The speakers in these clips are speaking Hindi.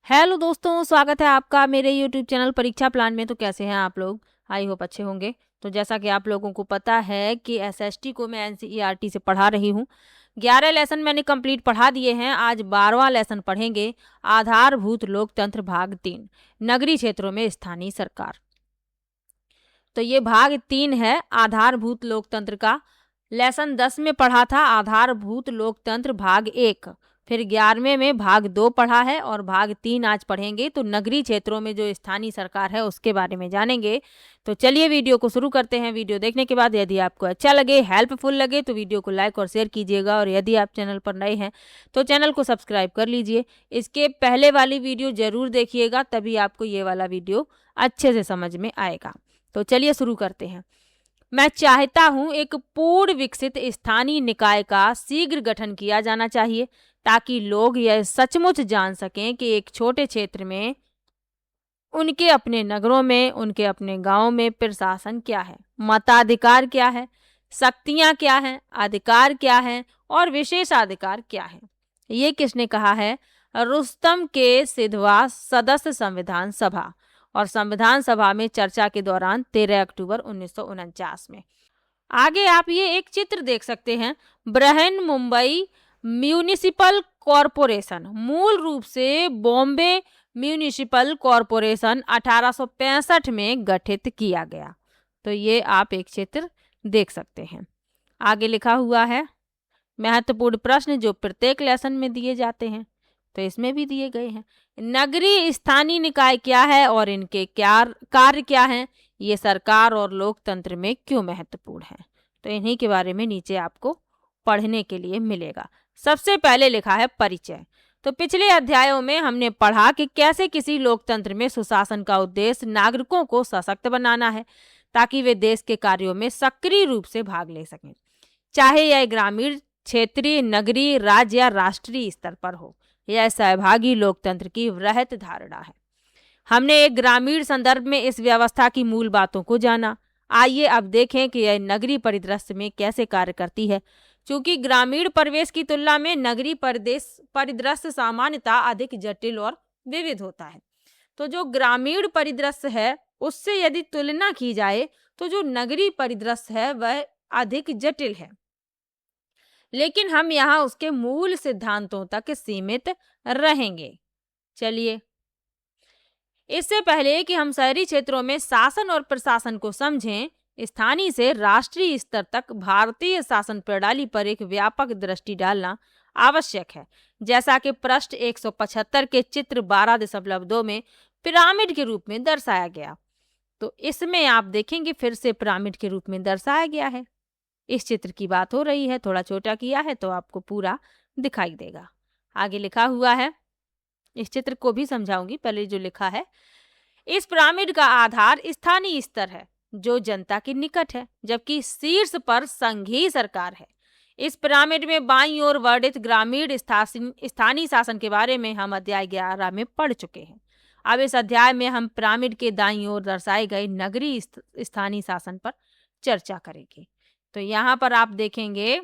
हेलो दोस्तों, स्वागत है आपका मेरे यूट्यूब चैनल परीक्षा प्लान में। तो कैसे हैं आप लोग? आई होप अच्छे होंगे। तो जैसा कि आप लोगों को पता है कि एसएसटी को मैं एनसीईआरटी से पढ़ा रही हूँ। 11 लेसन मैंने कंप्लीट पढ़ा दिए हैं। आज 12वां लेसन पढ़ेंगे, आधारभूत लोकतंत्र भाग 3, नगरीय क्षेत्रों में स्थानीय सरकार। तो ये भाग 3 है आधारभूत लोकतंत्र का। लेसन 10 में पढ़ा था आधारभूत लोकतंत्र भाग 1, फिर 11वें में भाग 2 पढ़ा है और भाग 3 आज पढ़ेंगे। तो नगरीय क्षेत्रों में जो स्थानीय सरकार है उसके बारे में जानेंगे। तो चलिए वीडियो को शुरू करते हैं। वीडियो देखने के बाद यदि आपको अच्छा लगे, हेल्पफुल लगे तो वीडियो को लाइक और शेयर कीजिएगा, और यदि आप चैनल पर नए हैं तो चैनल को सब्सक्राइब कर लीजिए। इसके पहले वाली वीडियो जरूर देखिएगा, तभी आपको ये वाला वीडियो अच्छे से समझ में आएगा। तो चलिए शुरू करते हैं। मैं चाहता हूं एक पूर्ण विकसित स्थानीय निकाय का शीघ्र गठन किया जाना चाहिए, ताकि लोग यह सचमुच जान सकें कि एक छोटे क्षेत्र में, उनके अपने नगरों में, उनके अपने गांवों में प्रशासन क्या है, मताधिकार क्या है, शक्तियां क्या हैं, अधिकार क्या हैं और विशेषाधिकार क्या है। ये किसने कहा है? रुस्तम के सिधवा, सदस्य संविधान सभा, और संविधान सभा में चर्चा के दौरान 13 अक्टूबर 1949 में। आगे आप ये एक चित्र देख सकते हैं। बृहन मुंबई म्यूनिसिपल कॉरपोरेशन, मूल रूप से बॉम्बे म्यूनिसिपल कॉरपोरेशन 1865 में गठित किया गया। तो ये आप एक चित्र देख सकते हैं। आगे लिखा हुआ है महत्वपूर्ण प्रश्न जो प्रत्येक लेसन में दिए जाते हैं, तो इसमें भी दिए गए हैं। नगरीय स्थानीय निकाय क्या है और इनके क्या कार्य क्या हैं? ये सरकार और लोकतंत्र में क्यों महत्वपूर्ण है? तो इन्हीं के बारे में नीचे आपको पढ़ने के लिए मिलेगा। सबसे पहले लिखा है परिचय। तो पिछले अध्यायों में हमने पढ़ा कि कैसे किसी लोकतंत्र में सुशासन का उद्देश्य नागरिकों को सशक्त बनाना है, ताकि वे देश के कार्यों में सक्रिय रूप से भाग ले सकें, चाहे यह ग्रामीण, क्षेत्रीय, नगरीय, राज्य या राष्ट्रीय स्तर पर हो। यह सहभागी लोकतंत्र की वृहत धारणा है। हमने एक ग्रामीण संदर्भ में इस व्यवस्था की मूल बातों को जाना। आइए अब देखें कि यह नगरीय परिदृश्य में कैसे कार्य करती है। चूंकि ग्रामीण परिवेश की तुलना में नगरीय परिदृश्य सामान्यतः अधिक जटिल और विविध होता है। तो जो ग्रामीण परिदृश्य है उससे यदि तुलना की जाए तो जो नगरीय परिदृश्य है वह अधिक जटिल है, लेकिन हम यहाँ उसके मूल सिद्धांतों तक सीमित रहेंगे। चलिए, इससे पहले कि हम शहरी क्षेत्रों में शासन और प्रशासन को समझें, स्थानीय से राष्ट्रीय स्तर तक भारतीय शासन प्रणाली पर एक व्यापक दृष्टि डालना आवश्यक है। जैसा कि पृष्ठ 175 के चित्र 12.2 में पिरामिड के रूप में दर्शाया गया। तो इसमें आप देखेंगे फिर से पिरामिड के रूप में दर्शाया गया है। इस चित्र की बात हो रही है, थोड़ा छोटा किया है तो आपको पूरा दिखाई देगा। आगे लिखा हुआ है, इस चित्र को भी समझाऊंगी, पहले जो लिखा है। इस पिरामिड का आधार स्थानीय स्तर है जो जनता के निकट है, जबकि शीर्ष पर संघीय सरकार है। इस पिरामिड में बाईं ओर वर्णित ग्रामीण स्थानीय शासन के बारे में हम अध्याय 11 में पढ़ चुके हैं। अब इस अध्याय में हम पिरामिड के दाईं ओर दर्शाए गए नगरीय स्थानीय शासन पर चर्चा करेंगे। तो यहाँ पर आप देखेंगे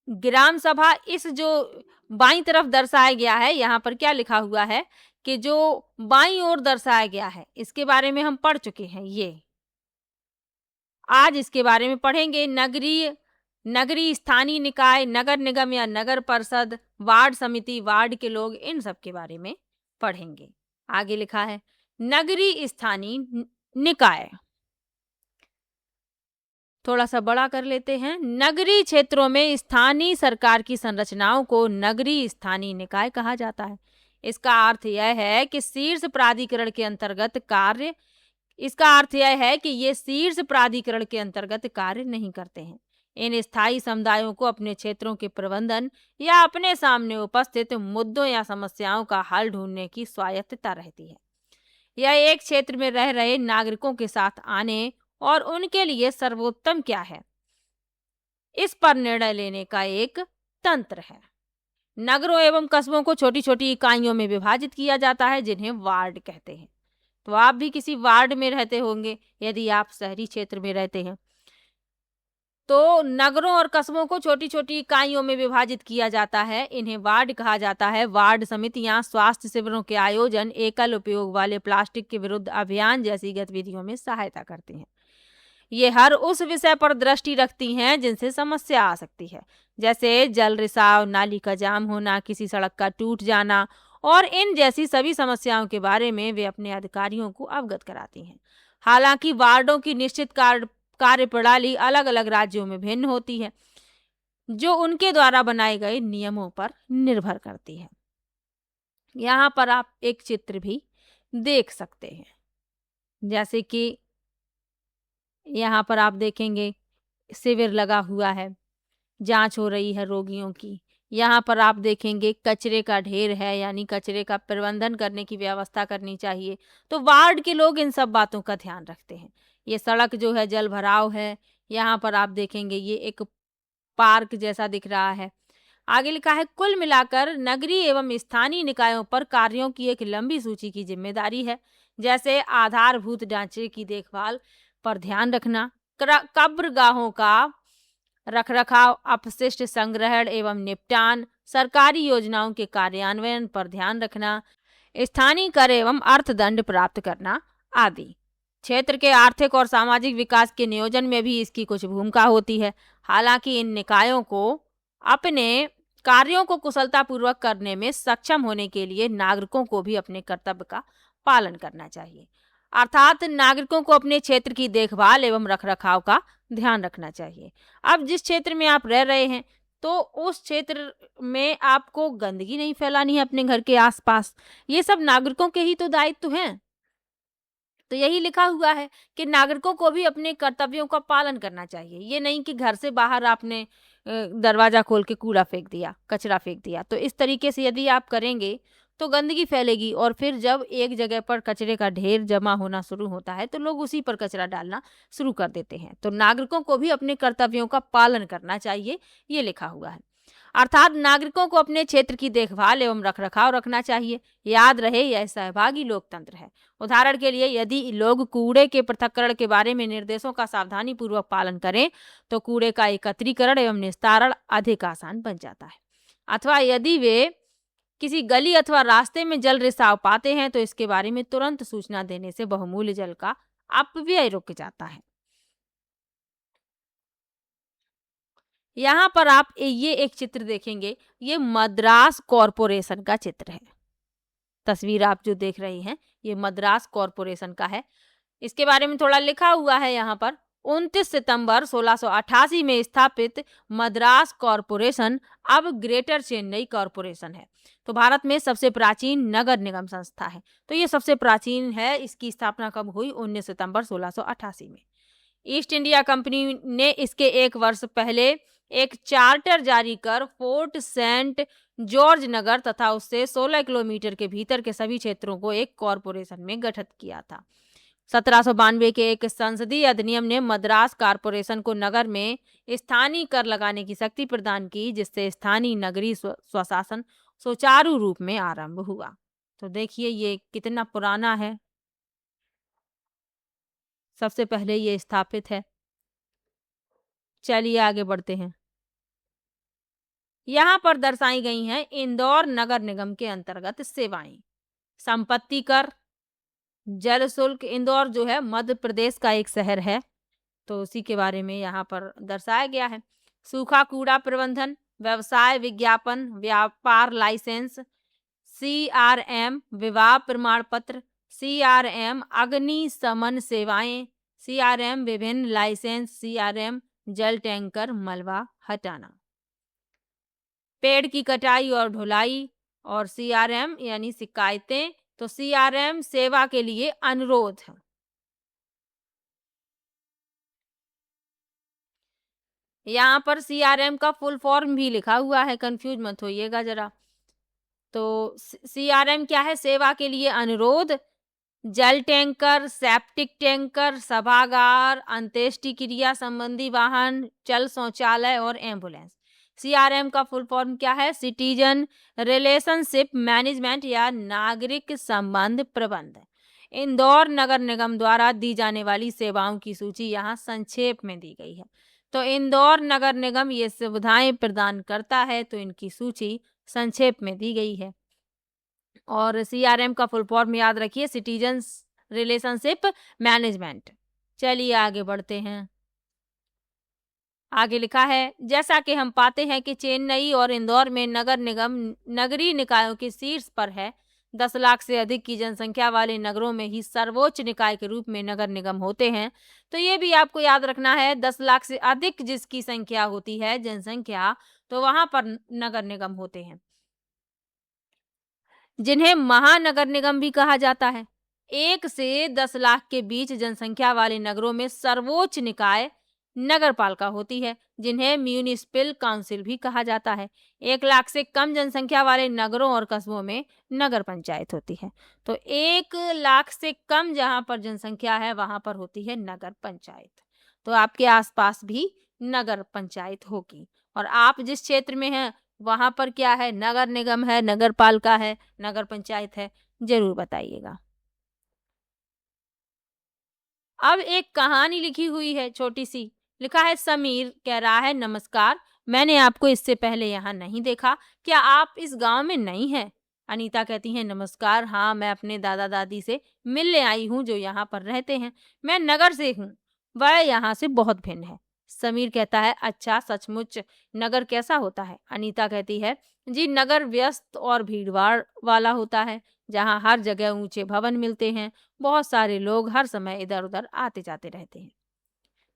ग्राम सभा, इस जो बाईं तरफ दर्शाया गया है, यहाँ पर क्या लिखा हुआ है कि जो बाईं ओर दर्शाया गया है इसके बारे में हम पढ़ चुके हैं। ये आज इसके बारे में पढ़ेंगे। नगरीय स्थानीय निकाय, नगर निगम या नगर परिषद, वार्ड समिति, वार्ड के लोग, इन सब के बारे में पढ़ेंगे। आगे लिखा है नगरीय स्थानीय निकाय, थोड़ा सा बड़ा कर लेते हैं। नगरीय क्षेत्रों में स्थानीय सरकार की संरचनाओं को नगरीय स्थानीय निकाय कहा जाता है। इसका अर्थ यह है कि शीर्ष प्राधिकरण के अंतर्गत कार्य ये शीर्ष प्राधिकरण के अंतर्गत कार्य नहीं करते हैं। इन स्थायी समुदायों को अपने क्षेत्रों के प्रबंधन या अपने सामने उपस्थित मुद्दों या समस्याओं का हल ढूंढने की स्वायत्तता रहती है। यह एक क्षेत्र में रह रहे नागरिकों के साथ आने और उनके लिए सर्वोत्तम क्या है, इस पर निर्णय लेने का एक तंत्र है। नगरों एवं कस्बों को छोटी छोटी इकाइयों में विभाजित किया जाता है, जिन्हें वार्ड कहते हैं। तो आप भी किसी वार्ड में रहते होंगे यदि आप शहरी क्षेत्र में रहते हैं। तो नगरों और कस्बों को छोटी छोटी इकाइयों में विभाजित किया जाता है। इन्हें वार्ड कहा जाता है। वार्ड समितियां स्वास्थ्य शिविरों के आयोजन, एकल उपयोग वाले प्लास्टिक के विरुद्ध अभियान जैसी गतिविधियों में सहायता करती हैं। ये हर उस विषय पर दृष्टि रखती हैं जिनसे समस्या आ सकती है, जैसे जल रिसाव, नाली का जाम होना, किसी सड़क का टूट जाना, और इन जैसी सभी समस्याओं के बारे में वे अपने अधिकारियों को अवगत कराती हैं। हालांकि वार्डों की निश्चित कार्यप्रणाली अलग अलग राज्यों में भिन्न होती है, जो उनके द्वारा बनाए गए नियमों पर निर्भर करती है। यहाँ पर आप एक चित्र भी देख सकते हैं, जैसे कि यहाँ पर आप देखेंगे शिविर लगा हुआ है, जांच हो रही है रोगियों की। यहाँ पर आप देखेंगे कचरे का ढेर है, यानी कचरे का प्रबंधन करने की व्यवस्था करनी चाहिए। तो वार्ड के लोग इन सब बातों का ध्यान रखते हैं। ये सड़क जो है, जल भराव है। यहाँ पर आप देखेंगे ये एक पार्क जैसा दिख रहा है। आगे लिखा है, कुल मिलाकर नगरीय एवं स्थानीय निकायों पर कार्यों की एक लंबी सूची की जिम्मेदारी है, जैसे आधारभूत ढांचे की देखभाल पर ध्यान रखना, कब्रगाहों का रखरखाव, अपशिष्ट संग्रहण एवं निपटान, सरकारी योजनाओं के कार्यान्वयन पर ध्यान रखना, स्थानीय कर एवं अर्थदंड प्राप्त करना आदि। क्षेत्र के आर्थिक और सामाजिक विकास के नियोजन में भी इसकी कुछ भूमिका होती है। हालांकि इन निकायों को अपने कार्यों को कुशलतापूर्वक करने में सक्षम होने के लिए नागरिकों को भी अपने कर्तव्य का पालन करना चाहिए। अर्थात नागरिकों को अपने क्षेत्र की देखभाल एवं रखरखाव का ध्यान रखना चाहिए। अब जिस क्षेत्र में आप रह रहे हैं, तो उस क्षेत्र में आपको गंदगी नहीं फैलानी है अपने घर के आसपास। ये सब नागरिकों के ही तो दायित्व हैं। तो यही लिखा हुआ है कि नागरिकों को भी अपने कर्तव्यों का पालन करना चाहिए। ये नहीं कि घर से बाहर आपने दरवाजा खोल के कूड़ा फेंक दिया, कचरा फेंक दिया। तो इस तरीके से यदि आप करेंगे तो गंदगी फैलेगी, और फिर जब एक जगह पर कचरे का ढेर जमा होना शुरू होता है तो लोग उसी पर कचरा डालना शुरू कर देते हैं। तो नागरिकों को भी अपने कर्तव्यों का पालन करना चाहिए, ये लिखा हुआ है। अर्थात नागरिकों को अपने क्षेत्र की देखभाल एवं रखरखाव रखना चाहिए। याद रहे, यह सहभागी लोकतंत्र है। उदाहरण के लिए, यदि लोग कूड़े के पृथक्करण के बारे में निर्देशों का सावधानी पूर्वक पालन करें तो कूड़े का एकत्रीकरण एवं निस्तारण अधिक आसान बन जाता है। अथवा यदि वे किसी गली अथवा रास्ते में जल रिसाव पाते हैं तो इसके बारे में तुरंत सूचना देने से बहुमूल्य जल का अपव्यय रुक जाता है। यहाँ पर आप ये एक चित्र देखेंगे, ये मद्रास कॉरपोरेशन का चित्र है। तस्वीर आप जो देख रही हैं, ये मद्रास कॉरपोरेशन का है। इसके बारे में थोड़ा लिखा हुआ है यहाँ पर। 29 सितंबर 1688 में स्थापित मद्रास कॉरपोरेशन अब ग्रेटर चेन्नई कॉरपोरेशन है। तो भारत में सबसे प्राचीन नगर निगम संस्था है। तो ये सबसे प्राचीन है। इसकी स्थापना कब हुई? 19 सितंबर 1688 में। ईस्ट इंडिया कंपनी ने इसके एक वर्ष पहले एक चार्टर जारी कर फोर्ट सेंट जॉर्ज नगर तथा उससे 16 किलोमीटर के भीतर के सभी क्षेत्रों को एक कॉरपोरेशन में गठित किया था। 1792 के एक संसदीय अधिनियम ने मद्रास कॉरपोरेशन को नगर में स्थानीय कर लगाने की शक्ति प्रदान की, जिससे स्थानीय नगरीय स्वशासन सुचारू रूप में आरंभ हुआ। तो देखिए ये कितना पुराना है। सबसे पहले ये स्थापित है। चलिए आगे बढ़ते हैं। यहाँ पर दर्शाई गई हैं इंदौर नगर निगम के अंतर्गत सेवाएं। संपत्ति कर, जल शुल्क। इंदौर जो है मध्य प्रदेश का एक शहर है, तो उसी के बारे में यहाँ पर दर्शाया गया है। सूखा कूड़ा प्रबंधन, व्यवसाय विज्ञापन, व्यापार लाइसेंस, CRM विवाह प्रमाण पत्र, CRM अग्निशमन सेवाएं, CRM विभिन्न लाइसेंस, CRM जल टैंकर मलबा हटाना, पेड़ की कटाई और ढुलाई, और CRM यानी शिकायतें। तो CRM सेवा के लिए अनुरोध है। यहाँ पर CRM का फुल फॉर्म भी लिखा हुआ है, कंफ्यूज मत होइएगा जरा। तो CRM क्या है? सेवा के लिए अनुरोध, जल टैंकर, सेप्टिक टैंकर, सभागार, अंत्येष्टि क्रिया संबंधी वाहन, जल शौचालय और एम्बुलेंस। CRM का फुल फॉर्म क्या है? सिटीजन रिलेशनशिप मैनेजमेंट या नागरिक संबंध प्रबंध। इंदौर नगर निगम द्वारा दी जाने वाली सेवाओं की सूची यहाँ संक्षेप में दी गई है। तो इंदौर नगर निगम ये सुविधाएं प्रदान करता है, तो इनकी सूची संक्षेप में दी गई है। और CRM का फुल फॉर्म याद रखिए, सिटीजन्स रिलेशनशिप मैनेजमेंट। चलिए आगे बढ़ते हैं। आगे लिखा है, जैसा कि हम पाते हैं कि चेन्नई और इंदौर में नगर निगम नगरीय निकायों के शीर्ष पर है। 10 लाख से अधिक की जनसंख्या वाले नगरों में ही सर्वोच्च निकाय के रूप में नगर निगम होते हैं। तो ये भी आपको याद रखना है, 10 लाख से अधिक जिसकी संख्या होती है, जनसंख्या, तो वहां पर नगर निगम होते हैं, जिन्हें महानगर निगम भी कहा जाता है। 1 से 10 लाख के बीच जनसंख्या वाले नगरों में सर्वोच्च निकाय नगर पालिका होती है, जिन्हें म्यूनिसिपल काउंसिल भी कहा जाता है। 1 लाख से कम जनसंख्या वाले नगरों और कस्बों में नगर पंचायत होती है। तो 1 लाख से कम जहां पर जनसंख्या है वहां पर होती है नगर पंचायत। तो आपके आसपास भी नगर पंचायत होगी, और आप जिस क्षेत्र में हैं वहां पर क्या है, नगर निगम है, नगर पालिका है, नगर पंचायत है, जरूर बताइएगा। अब एक कहानी लिखी हुई है छोटी सी। लिखा है, समीर कह रहा है, नमस्कार, मैंने आपको इससे पहले यहाँ नहीं देखा, क्या आप इस गांव में नई हैं? अनीता कहती है, नमस्कार, हाँ, मैं अपने दादा दादी से मिलने आई हूँ जो यहाँ पर रहते हैं। मैं नगर से हूँ, वह यहाँ से बहुत भिन्न है। समीर कहता है, अच्छा, सचमुच? नगर कैसा होता है? अनीता कहती है, जी, नगर व्यस्त और भीड़भाड़ वाला होता है, जहाँ हर जगह ऊंचे भवन मिलते हैं। बहुत सारे लोग हर समय इधर उधर आते जाते रहते हैं।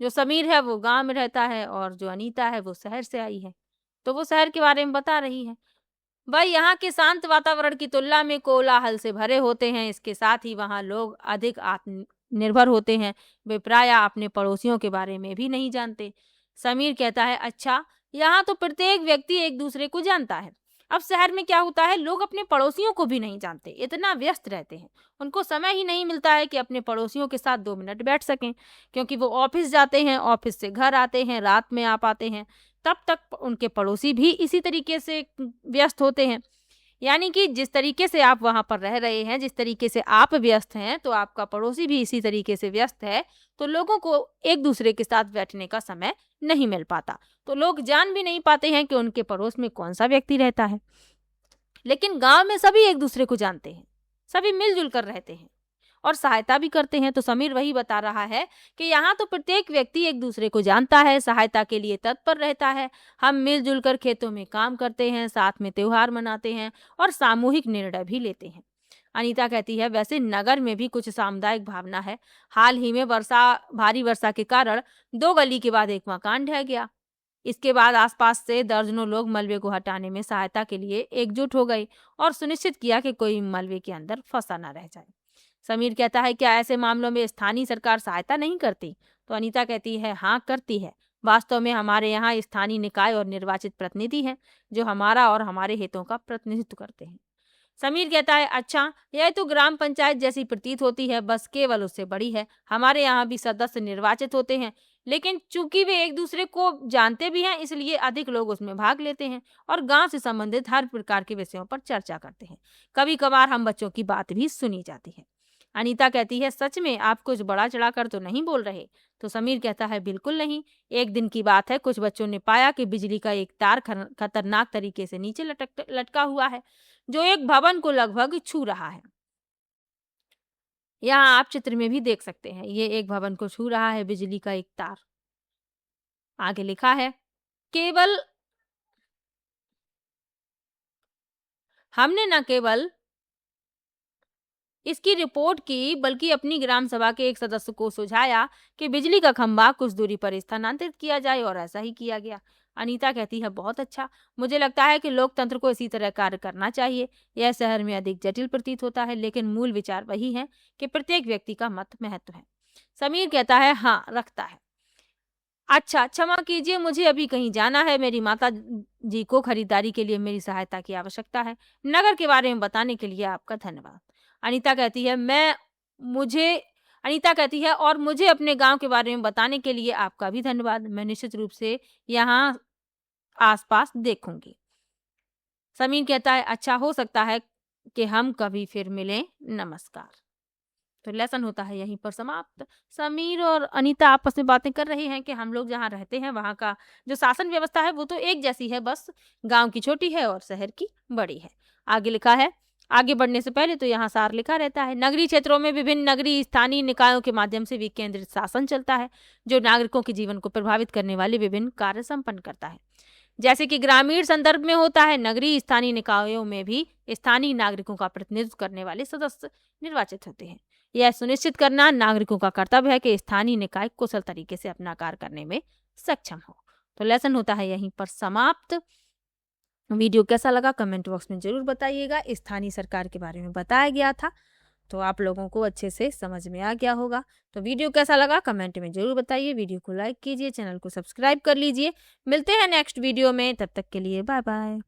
जो समीर है वो गांव में रहता है, और जो अनीता है वो शहर से आई है, तो वो शहर के बारे में बता रही है। वह यहाँ के शांत वातावरण की तुलना में कोलाहल से भरे होते हैं। इसके साथ ही वहाँ लोग अधिक आत्मनिर्भर होते हैं। वे प्रायः अपने पड़ोसियों के बारे में भी नहीं जानते। समीर कहता है, अच्छा, यहाँ तो प्रत्येक व्यक्ति एक दूसरे को जानता है। अब शहर में क्या होता है, लोग अपने पड़ोसियों को भी नहीं जानते, इतना व्यस्त रहते हैं, उनको समय ही नहीं मिलता है कि अपने पड़ोसियों के साथ 2 मिनट बैठ सकें, क्योंकि वो ऑफिस जाते हैं, ऑफिस से घर आते हैं, रात में आ पाते हैं, तब तक उनके पड़ोसी भी इसी तरीके से व्यस्त होते हैं। यानी कि जिस तरीके से आप वहाँ पर रह रहे हैं, जिस तरीके से आप व्यस्त हैं, तो आपका पड़ोसी भी इसी तरीके से व्यस्त है। तो लोगों को एक दूसरे के साथ बैठने का समय नहीं मिल पाता, तो लोग जान भी नहीं पाते हैं कि उनके पड़ोस में कौन सा व्यक्ति रहता है। लेकिन गांव में सभी एक दूसरे को जानते हैं, सभी मिलजुल कर रहते हैं और सहायता भी करते हैं। तो समीर वही बता रहा है कि यहाँ तो प्रत्येक व्यक्ति एक दूसरे को जानता है, सहायता के लिए तत्पर रहता है। हम मिलजुल कर खेतों में काम करते हैं, साथ में त्योहार मनाते हैं और सामूहिक निर्णय भी लेते हैं। अनीता कहती है, वैसे नगर में भी कुछ सामुदायिक भावना है। हाल ही में भारी वर्षा के कारण 2 गली के बाद एक मकान ढह गया। इसके बाद आसपास से दर्जनों लोग मलबे को हटाने में सहायता के लिए एकजुट हो गए और सुनिश्चित किया कि कोई मलबे के अंदर फंसा न रह जाए। समीर कहता है, क्या ऐसे मामलों में स्थानीय सरकार सहायता नहीं करती? तो अनीता कहती है, हाँ, करती है। वास्तव में हमारे यहाँ स्थानीय निकाय और निर्वाचित प्रतिनिधि हैं जो हमारा और हमारे हितों का प्रतिनिधित्व करते हैं। समीर कहता है, अच्छा, यह तो ग्राम पंचायत जैसी प्रतीत होती है, बस केवल उससे बड़ी है। हमारे यहाँ भी सदस्य निर्वाचित होते हैं, लेकिन चूंकि वे एक दूसरे को जानते भी हैं, इसलिए अधिक लोग उसमें भाग लेते हैं और गांव से संबंधित हर प्रकार के विषयों पर चर्चा करते हैं। कभी कभार हम बच्चों की बात भी सुनी जाती है। अनीता कहती है, सच में आप कुछ बड़ा चढ़ाकर तो नहीं बोल रहे? तो समीर कहता है, बिल्कुल नहीं। एक दिन की बात है, कुछ बच्चों ने पाया कि बिजली का एक तार खतरनाक तरीके से नीचे लटका हुआ है, जो एक भवन को लगभग छू रहा है। यहाँ आप चित्र में भी देख सकते हैं, ये एक भवन को छू रहा है बिजली का एक तार। आगे लिखा है, केवल हमने न केवल इसकी रिपोर्ट की, बल्कि अपनी ग्राम सभा के एक सदस्य को सुझाया कि बिजली का खंभा कुछ दूरी पर स्थानांतरित किया जाए, और ऐसा ही किया गया। अनीता कहती है, बहुत अच्छा। मुझे लगता है कि लोकतंत्र को इसी तरह कार्य करना चाहिए। यह शहर में अधिक जटिल प्रतीत होता है, लेकिन मूल विचार वही है कि प्रत्येक व्यक्ति का मत महत्व है। समीर कहता है, हाँ, रखता है। अच्छा, क्षमा कीजिए, मुझे अभी कहीं जाना है। मेरी माता जी को खरीदारी के लिए मेरी सहायता की आवश्यकता है। नगर के बारे में बताने के लिए आपका धन्यवाद। अनीता कहती है, और मुझे अपने गांव के बारे में बताने के लिए आपका भी धन्यवाद। मैं निश्चित रूप से यहाँ आसपास देखूंगी। समीर कहता है, अच्छा, हो सकता है कि हम कभी फिर मिलें। नमस्कार। तो लेसन होता है यहीं पर समाप्त। समीर और अनीता आपस में बातें कर रही हैं कि हम लोग जहाँ रहते हैं वहाँ का जो शासन व्यवस्था है वो तो एक जैसी है, बस गांव की छोटी है और शहर की बड़ी है। आगे लिखा है, आगे बढ़ने से पहले तो यहाँ सार लिखा रहता है। नगरीय क्षेत्रों में विभिन्न नगरीय स्थानीय निकायों के माध्यम से विकेंद्रित शासन चलता है जो नागरिकों के जीवन को प्रभावित करने वाले विभिन्न कार्य संपन्न करता है। जैसे कि ग्रामीण संदर्भ में होता है, नगरीय स्थानीय निकायों में भी स्थानीय नागरिकों का प्रतिनिधित्व करने वाले सदस्य निर्वाचित होते हैं। यह सुनिश्चित करना नागरिकों का कर्तव्य है कि स्थानीय निकाय कुशल तरीके से अपना कार्य करने में सक्षम हो। तो लेसन होता है यहीं पर समाप्त। वीडियो कैसा लगा कमेंट बॉक्स में जरूर बताइएगा। स्थानीय सरकार के बारे में बताया गया था तो आप लोगों को अच्छे से समझ में आ गया होगा। तो वीडियो कैसा लगा कमेंट में जरूर बताइए। वीडियो को लाइक कीजिए, चैनल को सब्सक्राइब कर लीजिए। मिलते हैं नेक्स्ट वीडियो में, तब तक के लिए बाय बाय।